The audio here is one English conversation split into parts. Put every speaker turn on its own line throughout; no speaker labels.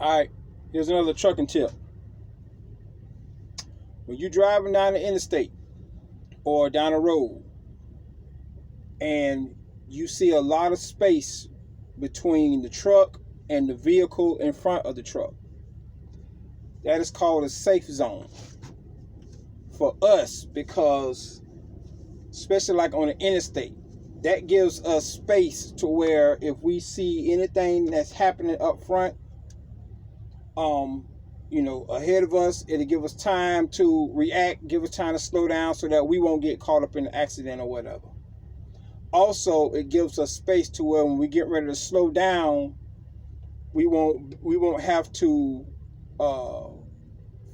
All right, here's another trucking tip. When you're driving down the interstate or down the road and you see a lot of space between the truck and the vehicle in front of the truck, that is called a safe zone for us, because especially like on the interstate, that gives us space to where if we see anything that's happening up front, ahead of us, it'll give us time to react, give us time to slow down so that we won't get caught up in an accident or whatever. Also, it gives us space to where when we get ready to slow down, we won't have to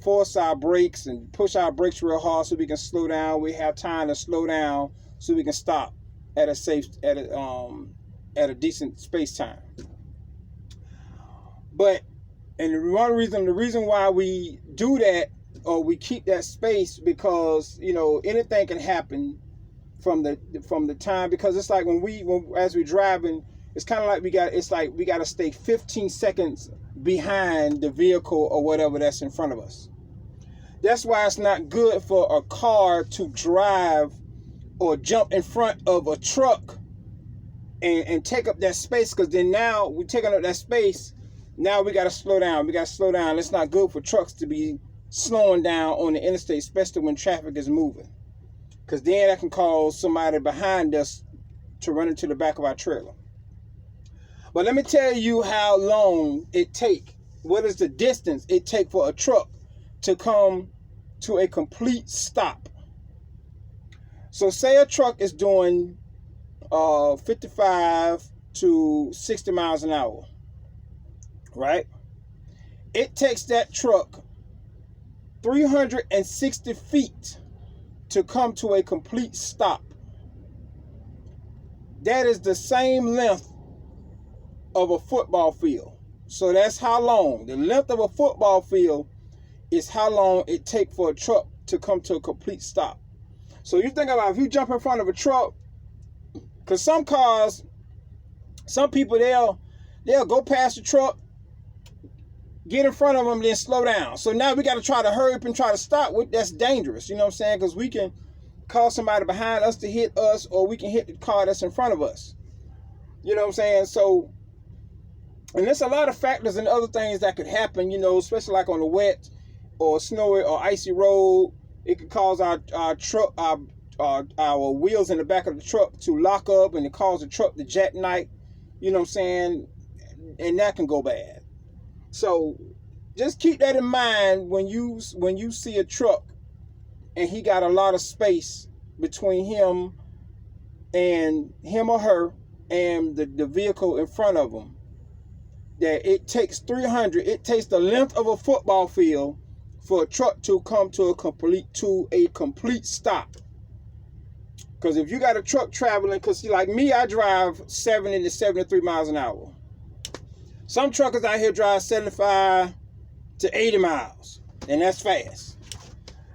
force our brakes and push our brakes real hard so we can slow down. We have time to slow down so we can stop at a decent space time. But and the reason why we do that, or we keep that space, because anything can happen from the time, because it's like as we're driving, it's kind of like we got to stay 15 seconds behind the vehicle or whatever that's in front of us. That's why it's not good for a car to drive or jump in front of a truck and take up that space, because then now we're taking up that space. Now we got to slow down. It's not good for trucks to be slowing down on the interstate, especially when traffic is moving, because then that can cause somebody behind us to run into the back of our trailer. But let me tell you how long it take. What is the distance it take for a truck to come to a complete stop? So say a truck is doing 55 to 60 miles an hour, right? It takes that truck 360 feet to come to a complete stop. That is the same length of a football field. So that's how long. The length of a football field is how long it takes for a truck to come to a complete stop. So you think about if you jump in front of a truck, because some people, they'll go past the truck, get in front of them, then slow down. So now we got to try to hurry up and try to stop. That's dangerous, you know what I'm saying? Because we can cause somebody behind us to hit us, or we can hit the car that's in front of us. You know what I'm saying? So, and there's a lot of factors and other things that could happen, especially like on a wet or snowy or icy road. It could cause our truck, our wheels in the back of the truck to lock up, and it cause the truck to jackknife. You know what I'm saying? And that can go bad. So just keep that in mind when you see a truck and he got a lot of space between him or her and the vehicle in front of him. That it takes the length of a football field for a truck to come to a complete stop. Because if you got a truck traveling, because like me, I drive 70 to 73 miles an hour. Some truckers out here drive 75 to 80 miles, and that's fast.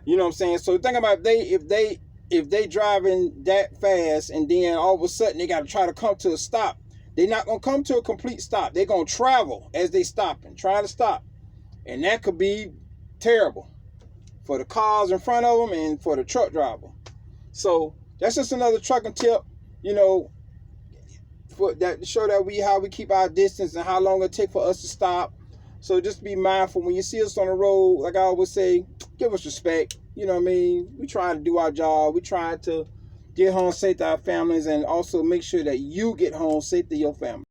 You know what I'm saying? So think about if they driving that fast, and then all of a sudden they got to try to come to a stop. They're not gonna come to a complete stop. They're gonna travel as they stopping, trying to stop, and that could be terrible for the cars in front of them and for the truck driver. So that's just another trucking tip, for that to show that how we keep our distance and how long it take for us to stop. So just be mindful when you see us on the road. Like I always say, give us respect. You know what I mean? We trying to do our job. We trying to get home safe to our families, and also make sure that you get home safe to your family.